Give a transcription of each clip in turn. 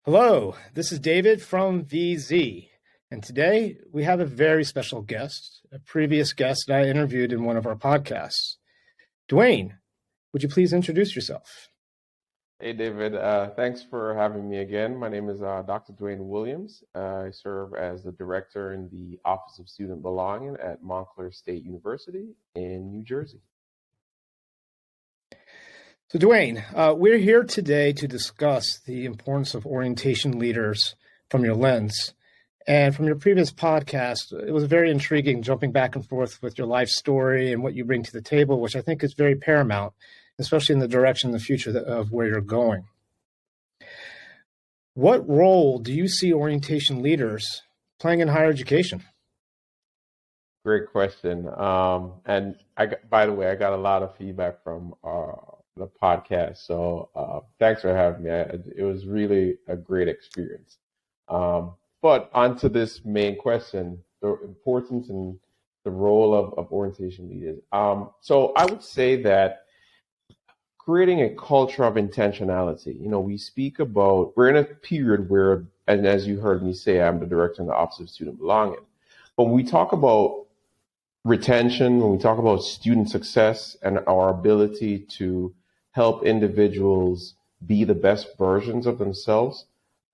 Hello, this is David from VZ, and today we have a very special guest, a previous guest that I interviewed in one of our podcasts. Duane, would you please introduce yourself? Hey, David. Thanks for having me again. My name is Dr. Duane Williams. I serve as the director in the Office of Student Belonging at Montclair State University in New Jersey. So, Duane, we're here today to discuss the importance of orientation leaders from your lens. And from your previous podcast, it was very intriguing jumping back and forth with your life story and what you bring to the table, which I think is very paramount, especially in the direction in the future of where you're going. What role do you see orientation leaders playing in higher education? Great question. And by the way, I got a lot of feedback from the podcast. So thanks for having me. It was really a great experience. But onto this main question, the importance and the role of orientation leaders. So I would say that creating a culture of intentionality. We speak about, we're in a period where, and as you heard me say, I'm the director in the Office of Student Belonging. But when we talk about retention, when we talk about student success and our ability to help individuals be the best versions of themselves,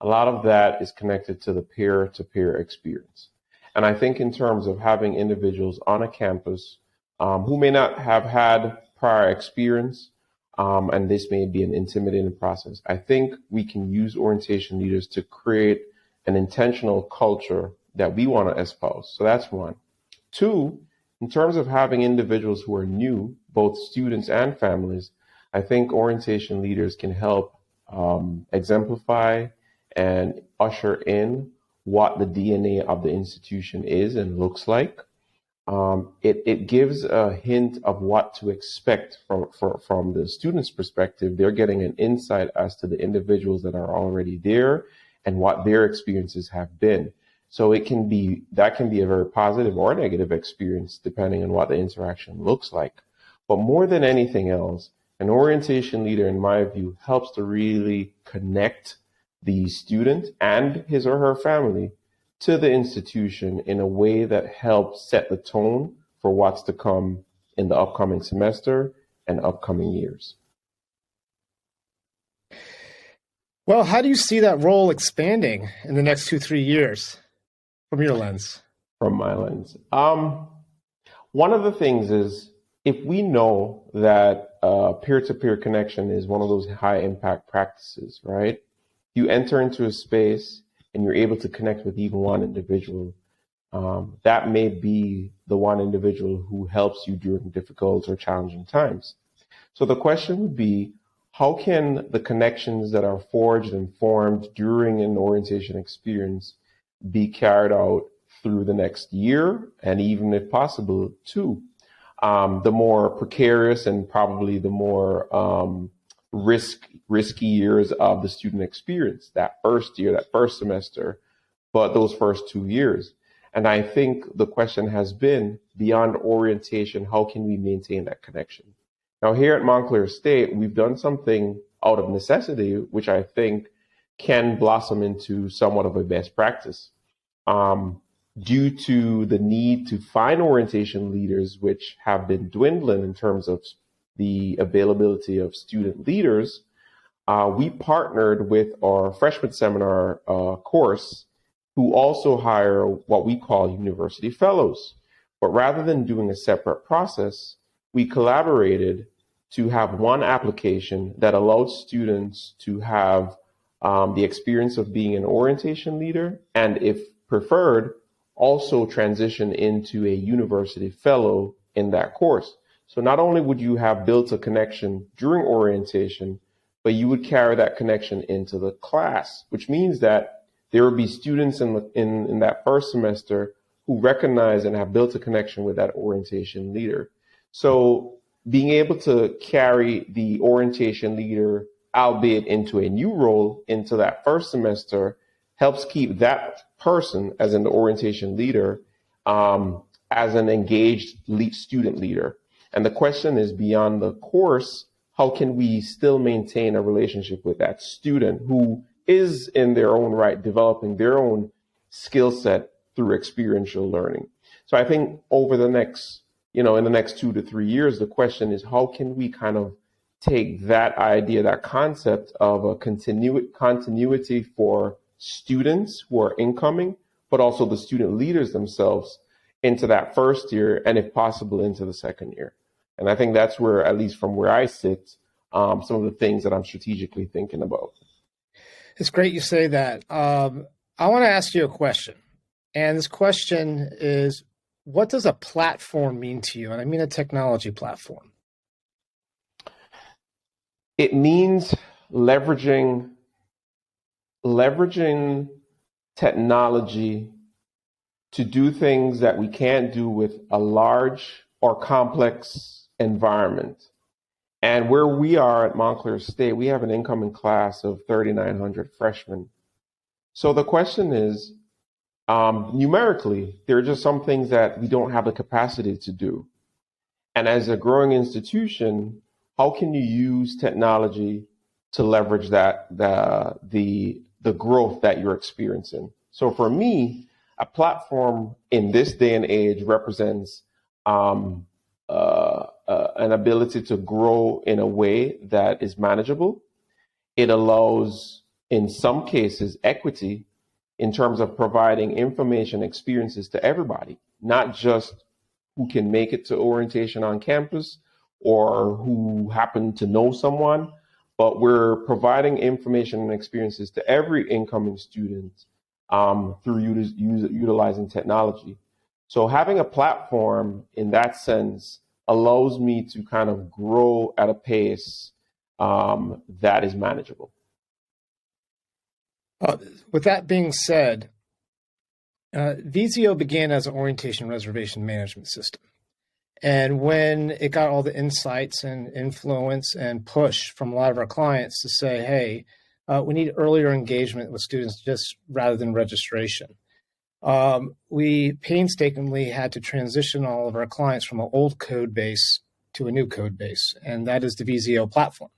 a lot of that is connected to the peer-to-peer experience. And I think in terms of having individuals on a campus who may not have had prior experience, and this may be an intimidating process, I think we can use orientation leaders to create an intentional culture that we want to espouse. So that's one. Two, in terms of having individuals who are new, both students and families, I think orientation leaders can help exemplify and usher in what the DNA of the institution is and looks like. It gives a hint of what to expect from the student's perspective. They're getting an insight as to the individuals that are already there and what their experiences have been. So that can be a very positive or negative experience depending on what the interaction looks like. But more than anything else, an orientation leader, in my view, helps to really connect the student and his or her family to the institution in a way that helps set the tone for what's to come in the upcoming semester and upcoming years. Well, how do you see that role expanding in the next 2-3 years from your lens? From my lens. One of the things is, if we know that peer-to-peer connection is one of those high impact practices, right? You enter into a space and you're able to connect with even one individual. That may be the one individual who helps you during difficult or challenging times. So the question would be, how can the connections that are forged and formed during an orientation experience be carried out through the next year and even, if possible, two? The more precarious and probably the more risky years of the student experience, that first year, that first semester, but those first 2 years. And I think the question has been, beyond orientation, how can we maintain that connection? Now, here at Montclair State, we've done something out of necessity, which I think can blossom into somewhat of a best practice. Due to the need to find orientation leaders, which have been dwindling in terms of the availability of student leaders, we partnered with our freshman seminar course, who also hire what we call university fellows. But rather than doing a separate process, we collaborated to have one application that allowed students to have the experience of being an orientation leader, and if preferred, also transition into a university fellow in that course. So not only would you have built a connection during orientation, but you would carry that connection into the class, which means that there would be students in that first semester who recognize and have built a connection with that orientation leader. So being able to carry the orientation leader, albeit into a new role, into that first semester helps keep that person, as in the orientation leader, as an engaged student leader. And the question is, beyond the course, how can we still maintain a relationship with that student who is in their own right developing their own skill set through experiential learning. So I think over the next, in the next 2 to 3 years, the question is how can we kind of take that idea, that concept of a continuity for students who are incoming, but also the student leaders themselves into that first year, and if possible, into the second year. And I think that's where, at least from where I sit, some of the things that I'm strategically thinking about. It's great you say that. I want to ask you a question. And this question is, what does a platform mean to you? And I mean a technology platform. It means leveraging technology to do things that we can't do with a large or complex environment. And where we are at Montclair State, we have an incoming class of 3,900 freshmen. So the question is, numerically, there are just some things that we don't have the capacity to do. And as a growing institution, how can you use technology to leverage the growth that you're experiencing? So for me, a platform in this day and age represents an ability to grow in a way that is manageable. It allows, in some cases, equity in terms of providing information experiences to everybody, not just who can make it to orientation on campus or who happen to know someone, but we're providing information and experiences to every incoming student through utilizing technology. So having a platform in that sense allows me to kind of grow at a pace that is manageable. With that being said, VZO began as an orientation reservation management system. And when it got all the insights and influence and push from a lot of our clients to say, hey, we need earlier engagement with students just rather than registration, we painstakingly had to transition all of our clients from an old code base to a new code base, and that is the VZO platform.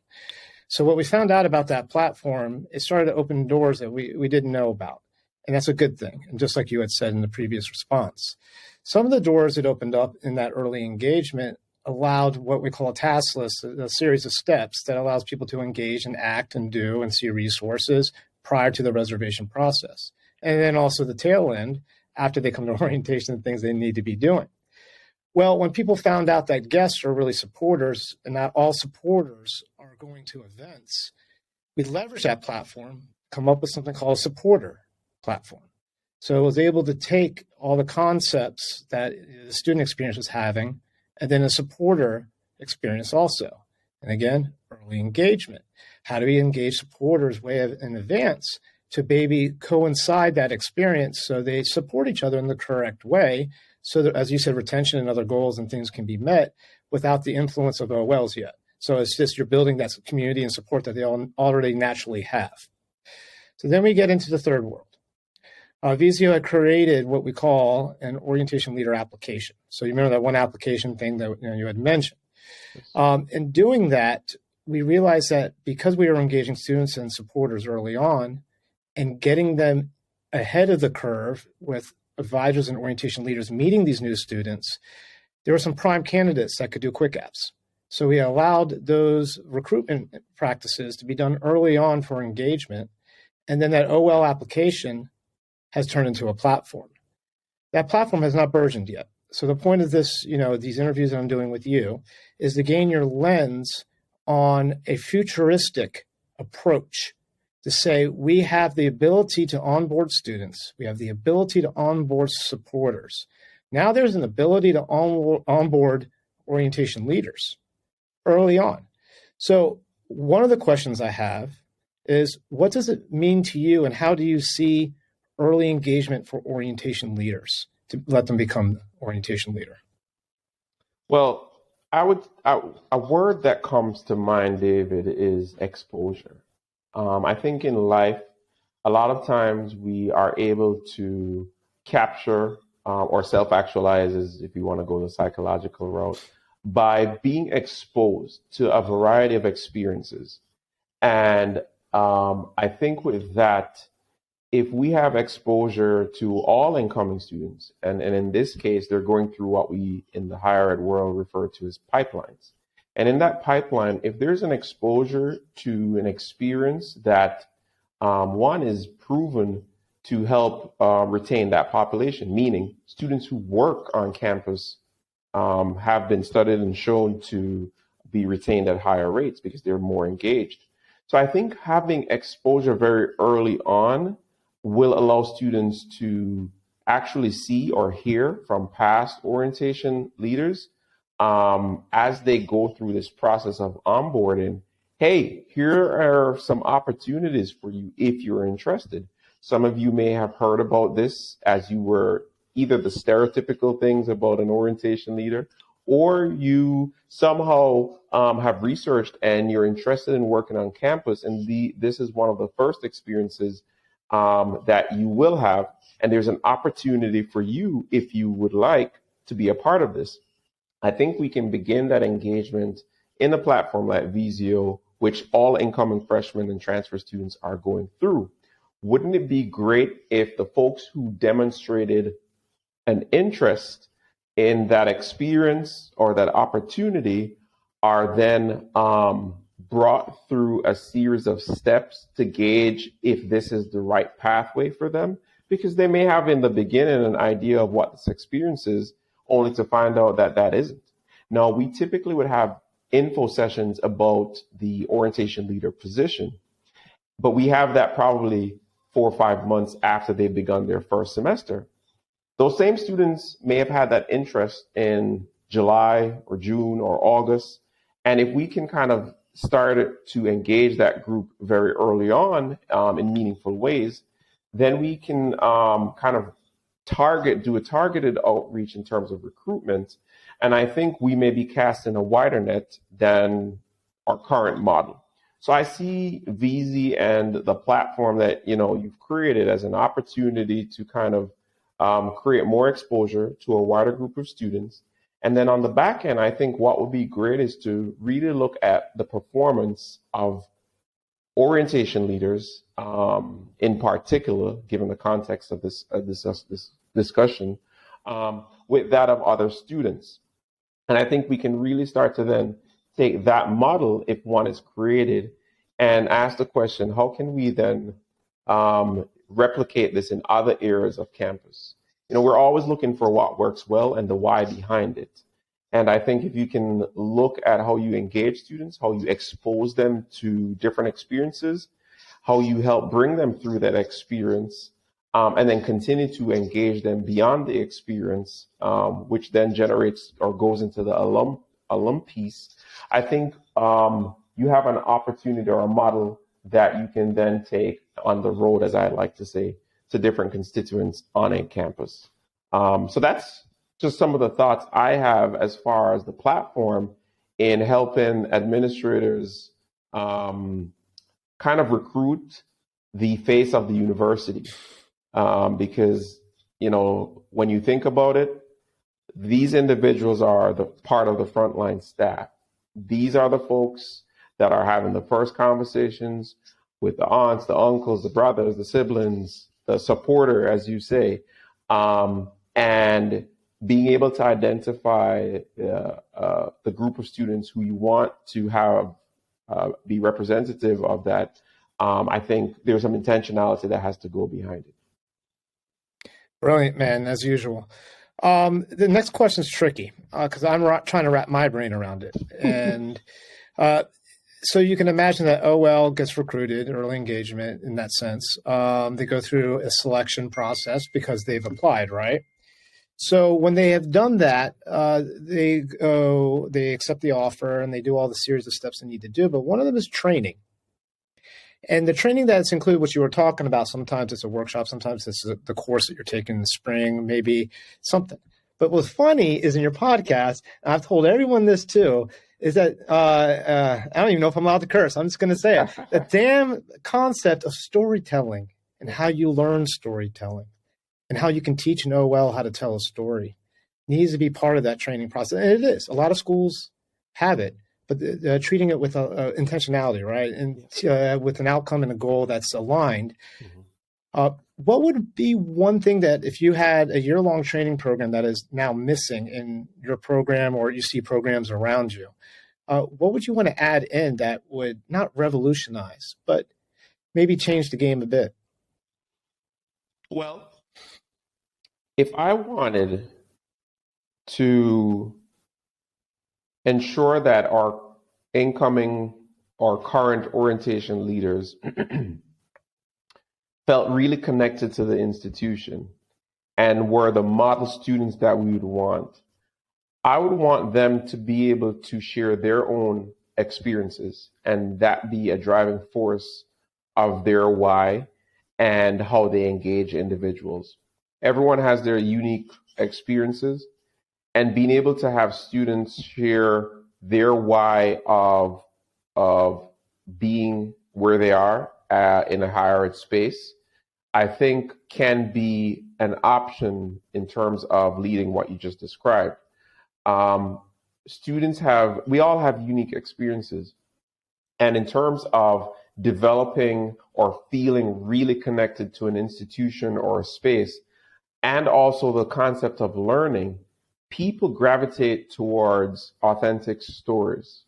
So what we found out about that platform, it started to open doors that we didn't know about. And that's a good thing. And just like you had said in the previous response, some of the doors it opened up in that early engagement allowed what we call a task list, a series of steps that allows people to engage and act and do and see resources prior to the reservation process. And then also the tail end, after they come to orientation, and things they need to be doing. Well, when people found out that guests are really supporters and not all supporters are going to events, we leveraged that platform, come up with something called a supporter platform. So it was able to take all the concepts that the student experience was having and then a supporter experience also. And again, early engagement. How do we engage supporters way in advance to maybe coincide that experience so they support each other in the correct way so that, as you said, retention and other goals and things can be met without the influence of OLs yet. So it's just you're building that community and support that they all already naturally have. So then we get into the third world. VZO had created what we call an orientation leader application. So you remember that one application thing that you had mentioned. In doing that, we realized that because we were engaging students and supporters early on and getting them ahead of the curve with advisors and orientation leaders meeting these new students, there were some prime candidates that could do quick apps. So we allowed those recruitment practices to be done early on for engagement. And then that OL application has turned into a platform. That platform has not burgeoned yet. So the point of this, these interviews that I'm doing with you is to gain your lens on a futuristic approach to say we have the ability to onboard students. We have the ability to onboard supporters. Now there's an ability to onboard orientation leaders early on. So one of the questions I have is, what does it mean to you and how do you see early engagement for orientation leaders to let them become orientation leader? Well, a word that comes to mind, David, is exposure. I think in life, a lot of times we are able to capture or self-actualize, if you want to go the psychological route, by being exposed to a variety of experiences. And I think with that, if we have exposure to all incoming students, and in this case, they're going through what we in the higher ed world refer to as pipelines. And in that pipeline, if there's an exposure to an experience that one is proven to help retain that population, meaning students who work on campus have been studied and shown to be retained at higher rates because they're more engaged. So I think having exposure very early on will allow students to actually see or hear from past orientation leaders as they go through this process of onboarding. Hey, here are some opportunities for you if you're interested. Some of you may have heard about this as you were either the stereotypical things about an orientation leader, or you somehow have researched and you're interested in working on campus. And this is one of the first experiences that you will have. And there's an opportunity for you, if you would like, to be a part of this. I think we can begin that engagement in a platform like Visio, which all incoming freshmen and transfer students are going through. Wouldn't it be great if the folks who demonstrated an interest in that experience or that opportunity are then brought through a series of steps to gauge if this is the right pathway for them? Because they may have in the beginning an idea of what this experience is, only to find out that that isn't. Now, we typically would have info sessions about the orientation leader position, but we have that probably 4 or 5 months after they've begun their first semester. Those same students may have had that interest in July or June or August. And if we can kind of start to engage that group very early on in meaningful ways, then we can kind of do a targeted outreach in terms of recruitment. And I think we may be casting a wider net than our current model. So I see VZ and the platform that you've created as an opportunity to kind of create more exposure to a wider group of students. And then on the back end, I think what would be great is to really look at the performance of orientation leaders, in particular, given the context of this discussion, with that of other students. And I think we can really start to then take that model, if one is created, and ask the question, how can we then replicate this in other areas of campus? We're always looking for what works well and the why behind it. And I think if you can look at how you engage students, how you expose them to different experiences, how you help bring them through that experience, and then continue to engage them beyond the experience, which then generates or goes into the alum piece, I think you have an opportunity or a model that you can then take on the road, as I like to say, to different constituents on a campus. So that's just some of the thoughts I have as far as the platform in helping administrators kind of recruit the face of the university. Because, when you think about it, these individuals are the part of the frontline staff. These are the folks that are having the first conversations with the aunts, the uncles, the brothers, the siblings, the supporter, as you say, and being able to identify the group of students who you want to have be representative of that. I think there's some intentionality that has to go behind it. Brilliant, man, as usual. The next question is tricky because I'm trying to wrap my brain around it. And so you can imagine that OL gets recruited, early engagement in that sense. They go through a selection process because they've applied, right? So when they have done that, they accept the offer and they do all the series of steps they need to do. But one of them is training. And the training that's included, what you were talking about, sometimes it's a workshop, sometimes it's the course that you're taking in the spring, maybe something. But what's funny is in your podcast, and I've told everyone this too, is that I don't even know if I'm allowed to curse. I'm just going to say it. The damn concept of storytelling and how you learn storytelling and how you can teach an OL how to tell a story needs to be part of that training process. And it is. A lot of schools have it, but treating it with intentionality, right? And with an outcome and a goal that's aligned. What would be one thing that if you had a year-long training program that is now missing in your program or you see programs around you, what would you want to add in that would not revolutionize, but maybe change the game a bit? Well, if I wanted to ensure that our incoming or current orientation leaders felt really connected to the institution and were the model students that we would want, I would want them to be able to share their own experiences and that be a driving force of their why and how they engage individuals. Everyone has their unique experiences, and being able to have students share their why of being where they are in a higher ed space, I think can be an option in terms of leading what you just described. We all have unique experiences. And in terms of developing or feeling really connected to an institution or a space, and also the concept of learning, people gravitate towards authentic stories.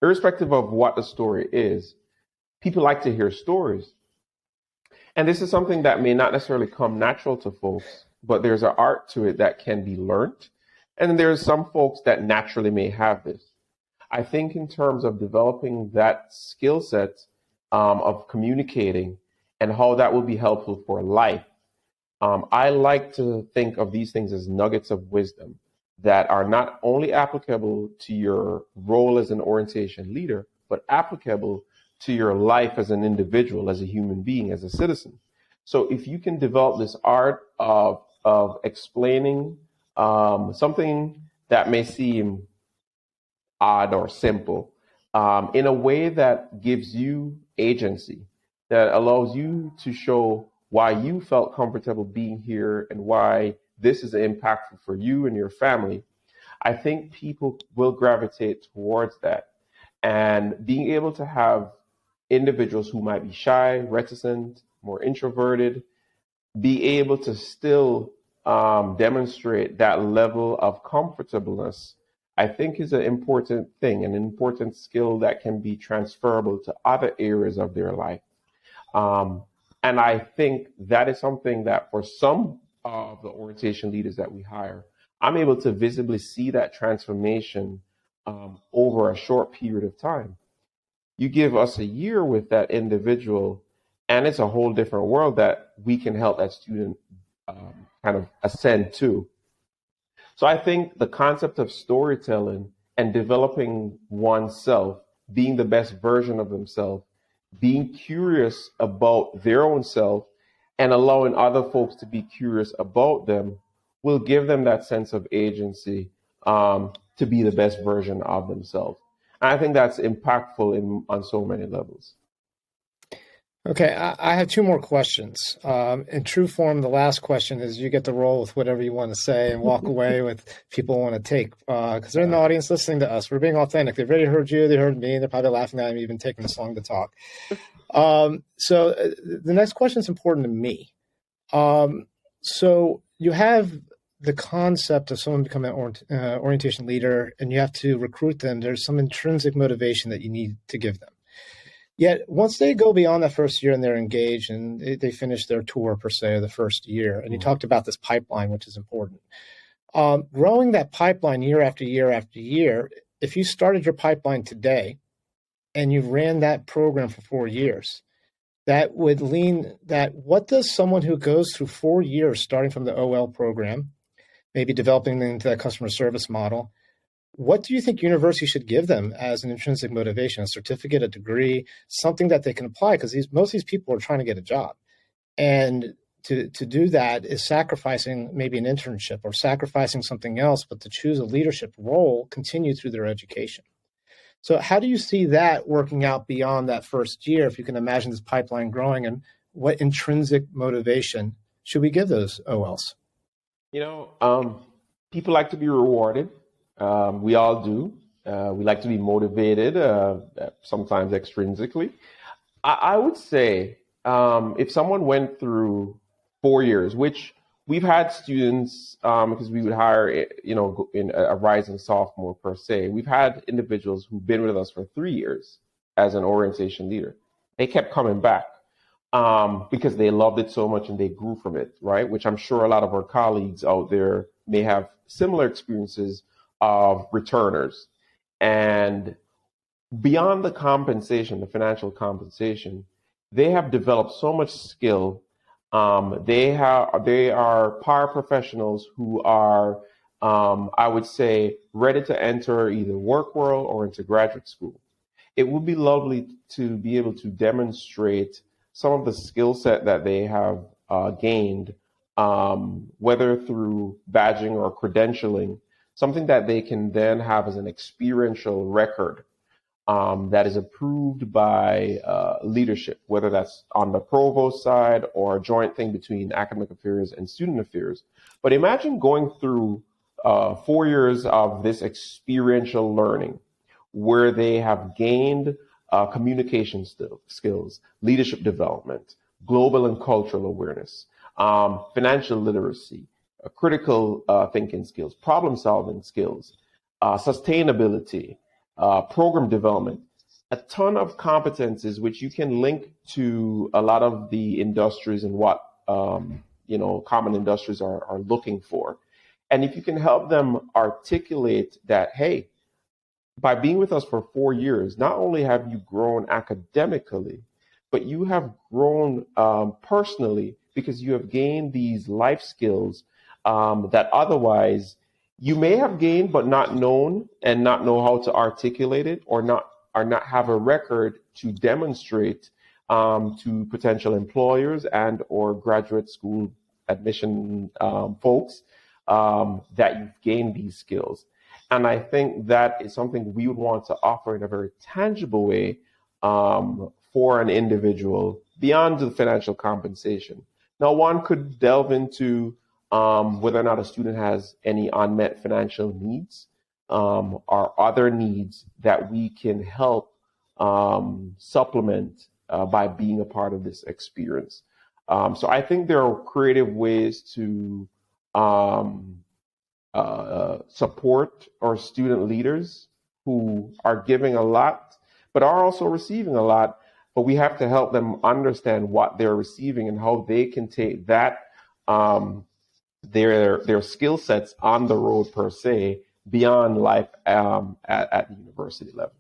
Irrespective of what the story is, people like to hear stories. And this is something that may not necessarily come natural to folks, but there's an art to it that can be learned. And there's some folks that naturally may have this. I think in terms of developing that skill set of communicating and how that will be helpful for life, I like to think of these things as nuggets of wisdom that are not only applicable to your role as an orientation leader, but applicable to your life as an individual, as a human being, as a citizen. So if you can develop this art of explaining something that may seem odd or simple in a way that gives you agency, that allows you to show why you felt comfortable being here and why this is impactful for you and your family, I think people will gravitate towards that. And being able to have individuals who might be shy, reticent, more introverted, be able to still demonstrate that level of comfortableness, I think is an important thing, an important skill that can be transferable to other areas of their life. And I think that is something that for some of the orientation leaders that we hire, I'm able to visibly see that transformation over a short period of time. You give us a year with that individual, and it's a whole different world that we can help that student kind of ascend to. So I think the concept of storytelling and developing oneself, being the best version of themselves, being curious about their own self and allowing other folks to be curious about them will give them that sense of agency to be the best version of themselves. And I think that's impactful on so many levels. Okay, I have two more questions. In true form, the last question is you get to roll with whatever you want to say and walk away with people want to take, because they're in the audience listening to us. We're being authentic. They've already heard you, they heard me, they're probably laughing at me, even taking this long to talk. So the next question is important to me. So you have the concept of someone becoming an orientation leader and you have to recruit them. There's some intrinsic motivation that you need to give them. Yet once they go beyond that first year and they're engaged and they finish their tour per se, the first year, and you talked about this pipeline, which is important. Growing that pipeline year after year after year, if you started your pipeline today and you ran that program for 4 years, that would lean that what does someone who goes through 4 years starting from the OL program, maybe developing into that customer service model, what do you think university should give them as an intrinsic motivation, a certificate, a degree, something that they can apply? Because most of these people are trying to get a job. And to do that is sacrificing maybe an internship or sacrificing something else, but to choose a leadership role, continue through their education. So how do you see that working out beyond that first year, if you can imagine this pipeline growing, and what intrinsic motivation should we give those OLs? People like to be rewarded. We all do. We like to be motivated, sometimes extrinsically. I would say if someone went through 4 years, which we've had students, because we would hire, in a rising sophomore per se, we've had individuals who've been with us for 3 years as an orientation leader. They kept coming back because they loved it so much and they grew from it, right? Which I'm sure a lot of our colleagues out there may have similar experiences of returners. And beyond the compensation, the financial compensation, they have developed so much skill. They are paraprofessionals who are, I would say, ready to enter either work world or into graduate school. It would be lovely to be able to demonstrate some of the skill set that they have gained, whether through badging or credentialing, something that they can then have as an experiential record that is approved by leadership, whether that's on the provost side or a joint thing between academic affairs and student affairs. But imagine going through 4 years of this experiential learning where they have gained communication skills, leadership development, global and cultural awareness, financial literacy, critical thinking skills, problem solving skills, sustainability, program development, a ton of competencies which you can link to a lot of the industries and what common industries are looking for. And if you can help them articulate that, hey, by being with us for 4 years, not only have you grown academically, but you have grown personally because you have gained these life skills that otherwise you may have gained but not known and not know how to articulate it or not have a record to demonstrate to potential employers and or graduate school admission folks that you've gained these skills. And I think that is something we would want to offer in a very tangible way for an individual beyond the financial compensation. Now, one could delve into whether or not a student has any unmet financial needs or other needs that we can help supplement by being a part of this experience. So I think there are creative ways to support our student leaders who are giving a lot, but are also receiving a lot. But we have to help them understand what they're receiving and how they can take that their skill sets on the road per se beyond life at the university level.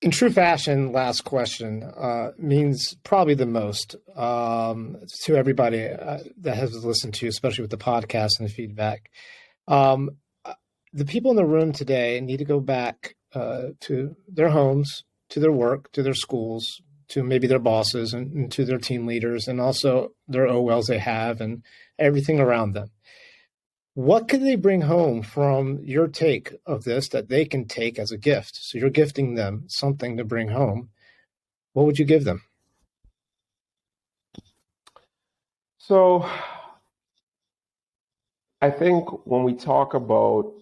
In true fashion, last question means probably the most to everybody that has listened to you, especially with the podcast and the feedback. The people in the room today need to go back to their homes, to their work, to their schools, to maybe their bosses and to their team leaders, and also their OLs they have and everything around them. What could they bring home from your take of this that they can take as a gift? So you're gifting them something to bring home. What would you give them? So I think when we talk about,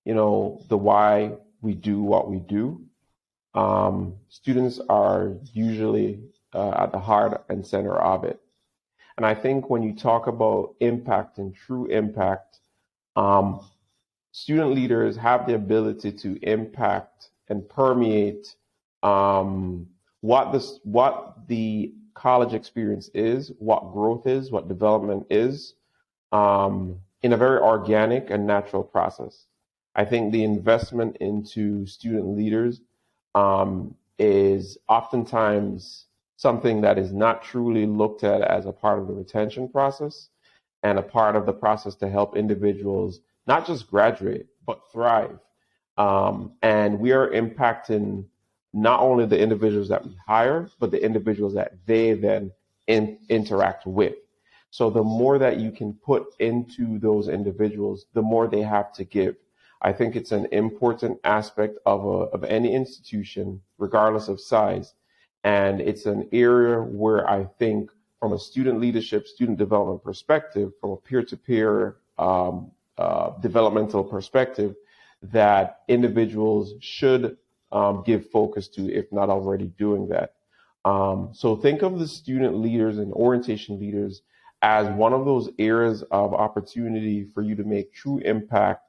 the why we do what we do, students are usually at the heart and center of it. And I think when you talk about impact and true impact, student leaders have the ability to impact and permeate what the college experience is, what growth is, what development is, in a very organic and natural process. I think the investment into student leaders is oftentimes something that is not truly looked at as a part of the retention process and a part of the process to help individuals not just graduate, but thrive. And we are impacting not only the individuals that we hire, but the individuals that they then interact with. So the more that you can put into those individuals, the more they have to give. I think it's an important aspect of any institution, regardless of size. And it's an area where I think from a student leadership, student development perspective, from a peer-to-peer developmental perspective, that individuals should give focus to, if not already doing that. So think of the student leaders and orientation leaders as one of those areas of opportunity for you to make true impact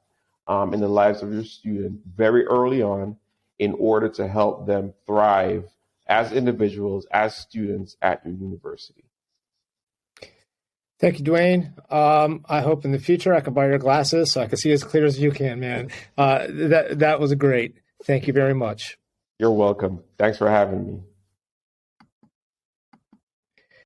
in the lives of your student very early on, in order to help them thrive as individuals, as students at your university. Thank you, Duane. I hope in the future I can buy your glasses so I can see as clear as you can, man. That was great. Thank you very much. You're welcome. Thanks for having me.